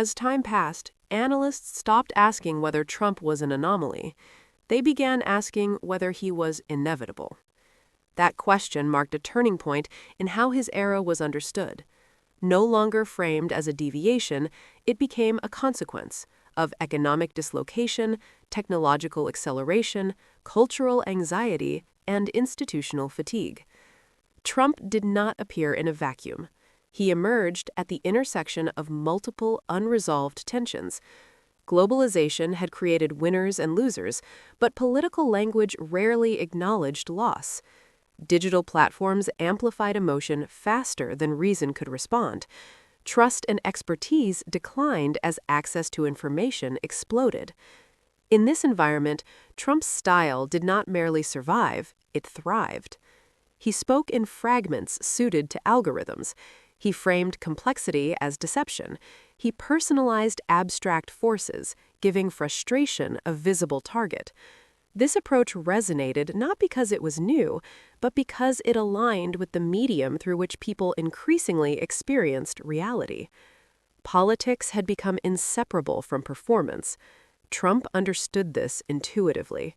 As time passed, analysts stopped asking whether Trump was an anomaly. They began asking whether he was inevitable. That question marked a turning point in how his era was understood. No longer framed as a deviation, it became a consequence of economic dislocation, technological acceleration, cultural anxiety, and institutional fatigue. Trump did not appear in a vacuum. He emerged at the intersection of multiple unresolved tensions. Globalization had created winners and losers, but political language rarely acknowledged loss. Digital platforms amplified emotion faster than reason could respond. Trust and expertise declined as access to information exploded. In this environment, Trump's style did not merely survive, it thrived. He spoke in fragments suited to algorithms. He framed complexity as deception. He personalized abstract forces, giving frustration a visible target. This approach resonated not because it was new, but because it aligned with the medium through which people increasingly experienced reality. Politics had become inseparable from performance. Trump understood this intuitively.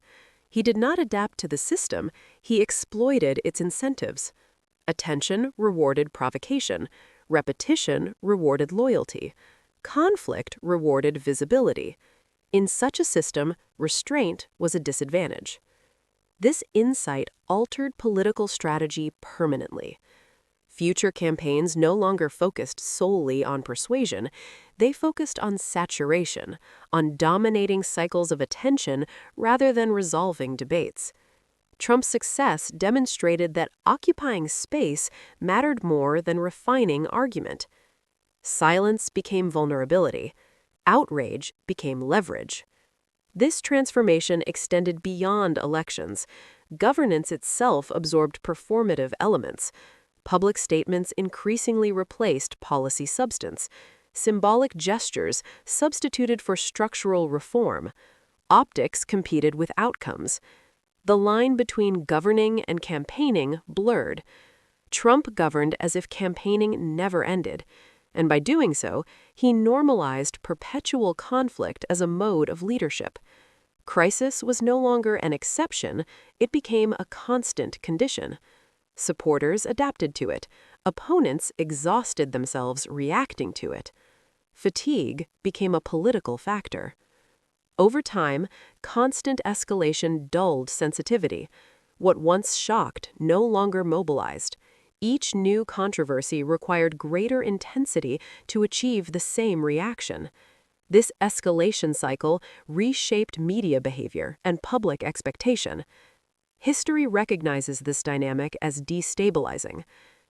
He did not adapt to the system, he exploited its incentives. Attention rewarded provocation, repetition rewarded loyalty, conflict rewarded visibility. In such a system, restraint was a disadvantage. This insight altered political strategy permanently. Future campaigns no longer focused solely on persuasion, they focused on saturation, on dominating cycles of attention rather than resolving debates. Trump's success demonstrated that occupying space mattered more than refining argument. Silence became vulnerability. Outrage became leverage. This transformation extended beyond elections. Governance itself absorbed performative elements. Public statements increasingly replaced policy substance. Symbolic gestures substituted for structural reform. Optics competed with outcomes. The line between governing and campaigning blurred. Trump governed as if campaigning never ended, and by doing so, he normalized perpetual conflict as a mode of leadership. Crisis was no longer an exception, it became a constant condition. Supporters adapted to it. Opponents exhausted themselves reacting to it. Fatigue became a political factor. Over time, constant escalation dulled sensitivity. What once shocked no longer mobilized. Each new controversy required greater intensity to achieve the same reaction. This escalation cycle reshaped media behavior and public expectation. History recognizes this dynamic as destabilizing.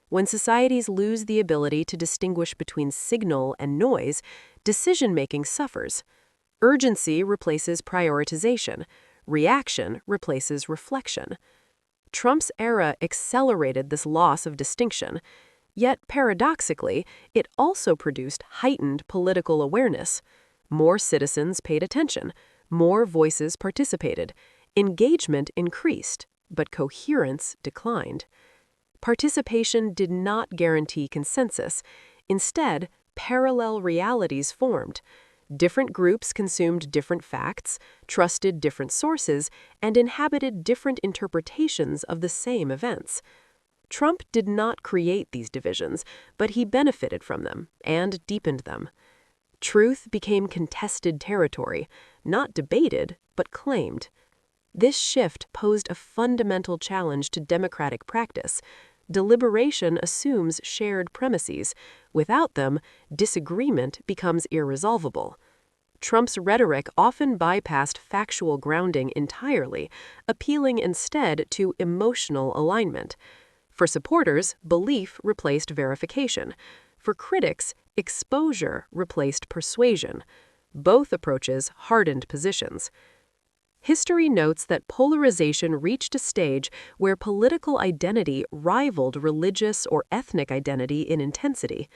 When societies lose the ability to distinguish between signal and noise, decision-making suffers. Urgency replaces prioritization. Reaction replaces reflection. Trump's era accelerated this loss of distinction, yet paradoxically, it also produced heightened political awareness. More citizens paid attention, more voices participated, engagement increased, but coherence declined. Participation did not guarantee consensus. Instead, parallel realities formed. Different groups consumed different facts, trusted different sources, and inhabited different interpretations of the same events. Trump did not create these divisions, but he benefited from them and deepened them. Truth became contested territory, not debated, but claimed. This shift posed a fundamental challenge to democratic practice. Deliberation assumes shared premises. Without them, disagreement becomes irresolvable. Trump's rhetoric often bypassed factual grounding entirely, appealing instead to emotional alignment. For supporters, belief replaced verification. For critics, exposure replaced persuasion. Both approaches hardened positions. History notes that polarization reached a stage where political identity rivaled religious or ethnic identity in intensity.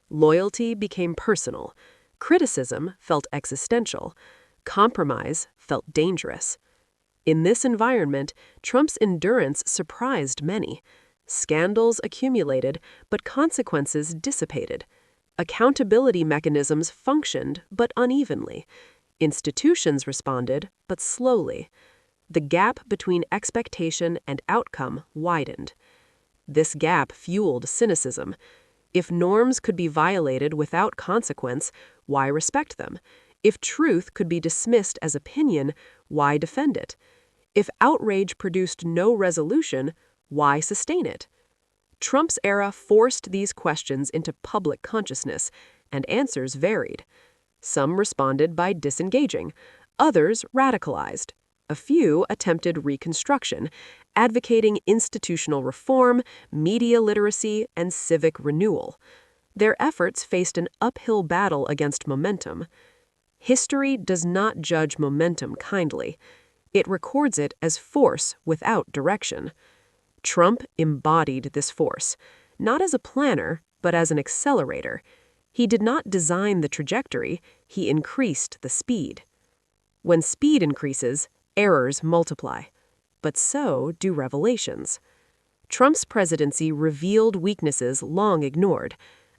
Loyalty became personal. Criticism felt existential. Compromise felt dangerous. In this environment, Trump's endurance surprised many. Scandals accumulated, but consequences dissipated. Accountability mechanisms functioned, but unevenly. Institutions responded, but slowly. The gap between expectation and outcome widened. This gap fueled cynicism. If norms could be violated without consequence, why respect them? If truth could be dismissed as opinion, why defend it? If outrage produced no resolution, why sustain it? Trump's era forced these questions into public consciousness, and answers varied. Some responded by disengaging, others radicalized. A few attempted reconstruction, advocating institutional reform, media literacy, and civic renewal. Their efforts faced an uphill battle against momentum. History does not judge momentum kindly. It records it as force without direction. Trump embodied this force, not as a planner, but as an accelerator. He did not design the trajectory, he increased the speed. When speed increases, errors multiply, but so do revelations. Trump's presidency revealed weaknesses long ignored.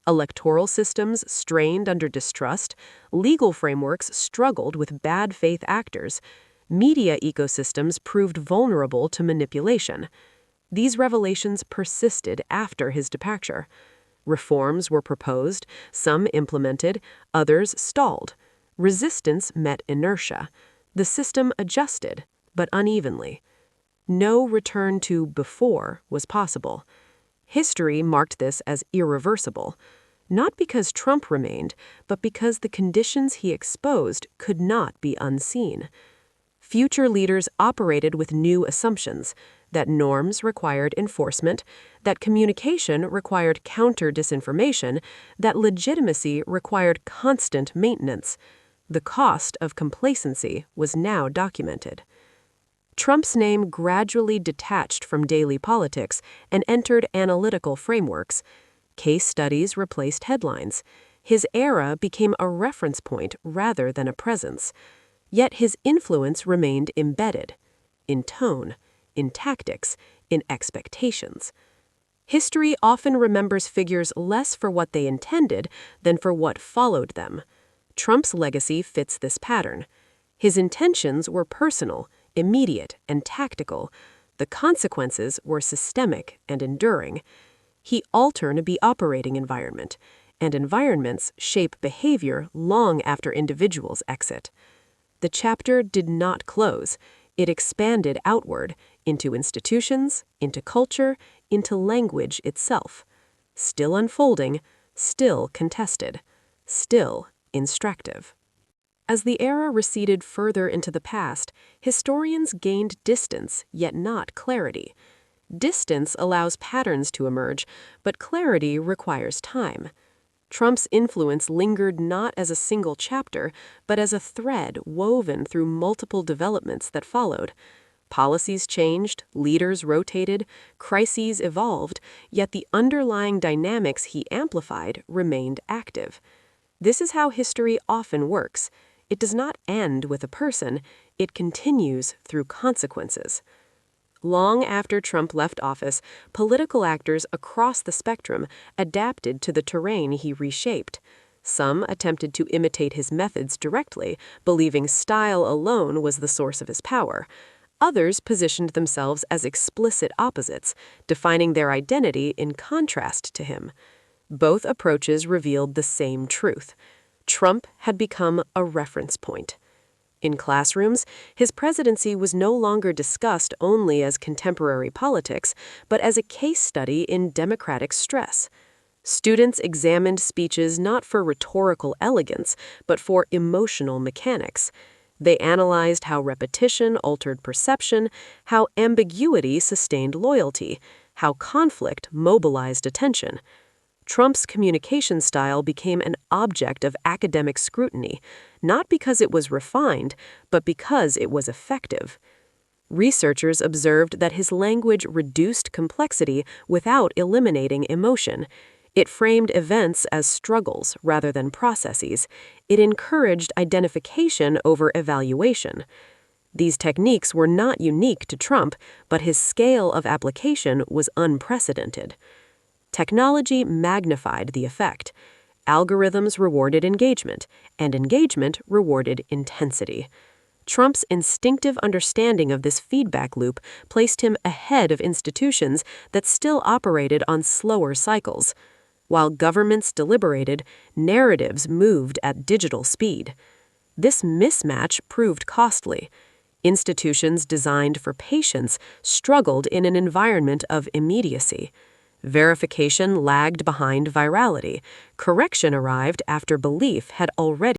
Electoral systems strained under distrust, legal frameworks struggled with bad faith actors, media ecosystems proved vulnerable to manipulation. These revelations persisted after his departure. Reforms were proposed, some implemented, others stalled. Resistance met inertia. The system adjusted, but unevenly. No return to before was possible. History marked this as irreversible, not because Trump remained, but because the conditions he exposed could not be unseen. Future leaders operated with new assumptions, that norms required enforcement, that communication required counter-disinformation, that legitimacy required constant maintenance. The cost of complacency was now documented. Trump's name gradually detached from daily politics and entered analytical frameworks. Case studies replaced headlines. His era became a reference point rather than a presence. Yet his influence remained embedded in tone, in tactics, in expectations. History often remembers figures less for what they intended than for what followed them. Trump's legacy fits this pattern. His intentions were personal, immediate, and tactical. The consequences were systemic and enduring. He altered the operating environment, and environments shape behavior long after individuals exit. The chapter did not close. It expanded outward, into institutions, into culture, into language itself. Still unfolding, still contested, still instructive. As the era receded further into the past, historians gained distance, yet not clarity. Distance allows patterns to emerge, but clarity requires time. Trump's influence lingered not as a single chapter, but as a thread woven through multiple developments that followed. Policies changed, leaders rotated, crises evolved, yet the underlying dynamics he amplified remained active. This is how history often works. It does not end with a person, it continues through consequences. Long after Trump left office, political actors across the spectrum adapted to the terrain he reshaped. Some attempted to imitate his methods directly, believing style alone was the source of his power. Others positioned themselves as explicit opposites, defining their identity in contrast to him. Both approaches revealed the same truth. Trump had become a reference point. In classrooms, his presidency was no longer discussed only as contemporary politics, but as a case study in democratic stress. Students examined speeches not for rhetorical elegance, but for emotional mechanics. They analyzed how repetition altered perception, how ambiguity sustained loyalty, how conflict mobilized attention. Trump's communication style became an object of academic scrutiny, not because it was refined, but because it was effective. Researchers observed that his language reduced complexity without eliminating emotion. It framed events as struggles rather than processes. It encouraged identification over evaluation. These techniques were not unique to Trump, but his scale of application was unprecedented. Technology magnified the effect. Algorithms rewarded engagement, and engagement rewarded intensity. Trump's instinctive understanding of this feedback loop placed him ahead of institutions that still operated on slower cycles. While governments deliberated, narratives moved at digital speed. This mismatch proved costly. Institutions designed for patience struggled in an environment of immediacy. Verification lagged behind virality. Correction arrived after belief had already